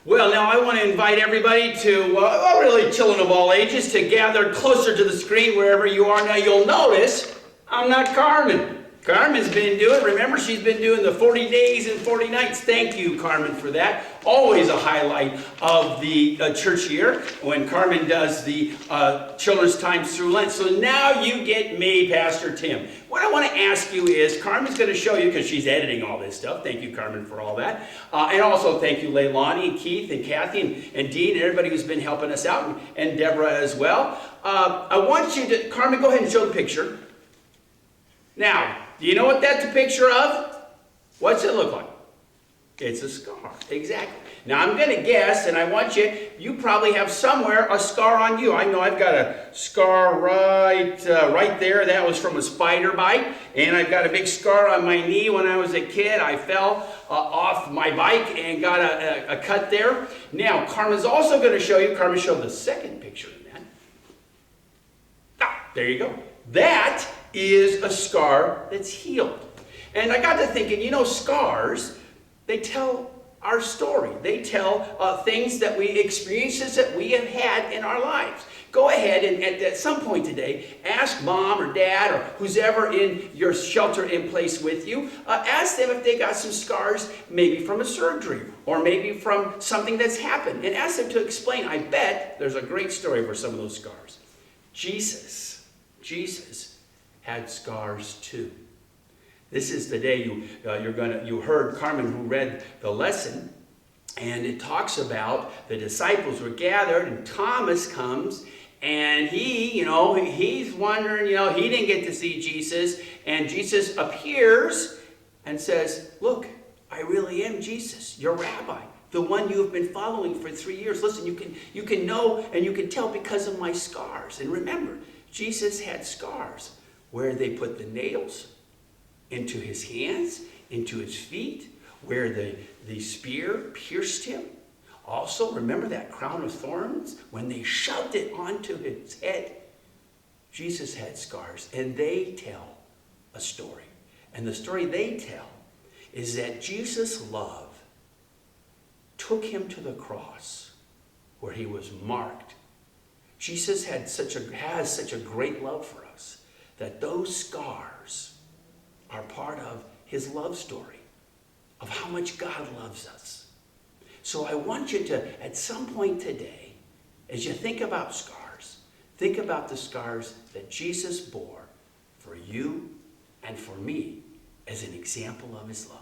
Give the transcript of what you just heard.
Well, now I want to invite everybody to, really children of all ages, to gather closer to the screen wherever you are. Now you'll notice I'm not Carmen. Carmen's been doing, remember she's been doing the 40 days and 40 nights. Thank you, Carmen, for that. Always a highlight of the church year when Carmen does the children's times through Lent. So now you get me, Pastor Tim. What I want to ask you is, Carmen's going to show you, because she's editing all this stuff. Thank you, Carmen, for all that. And also thank you, Leilani, and Keith, and Kathy, and Dean, and everybody who's been helping us out, and Deborah as well. I want you to, Carmen, go ahead and show the picture. Now, do you know what that's a picture of? What's it look like? It's a scar. Exactly. Now, I'm going to guess, and I want you probably have somewhere a scar on you. I know I've got a scar right there. That was from a spider bite. And I've got a big scar on my knee when I was a kid. I fell off my bike and got a cut there. Now, Carmen's also going to show you, Carmen showed the second picture of that. There you go. That is a scar that's healed. And I got to thinking, scars, they tell our story. They tell things that experiences that we have had in our lives. Go ahead and at some point today, ask mom or dad or who's ever in your shelter in place with you, ask them if they got some scars, maybe from a surgery or maybe from something that's happened, and ask them to explain. I bet there's a great story for some of those scars. Jesus had scars too. This is the day you heard Carmen, who read the lesson, and it talks about the disciples were gathered and Thomas comes and he's wondering, he didn't get to see Jesus, and Jesus appears and says, "Look, I really am Jesus, your rabbi, the one you have been following for 3 years. Listen, you can know and you can tell because of my scars." And remember, Jesus had scars where they put the nails into his hands, into his feet, where the spear pierced him. Also, remember that crown of thorns? When they shoved it onto his head, Jesus had scars, and they tell a story. And the story they tell is that Jesus' love took him to the cross where he was marked. Jesus has such a great love for us that those scars are part of his love story, of how much God loves us. So I want you to, at some point today, as you think about scars, think about the scars that Jesus bore for you and for me as an example of his love.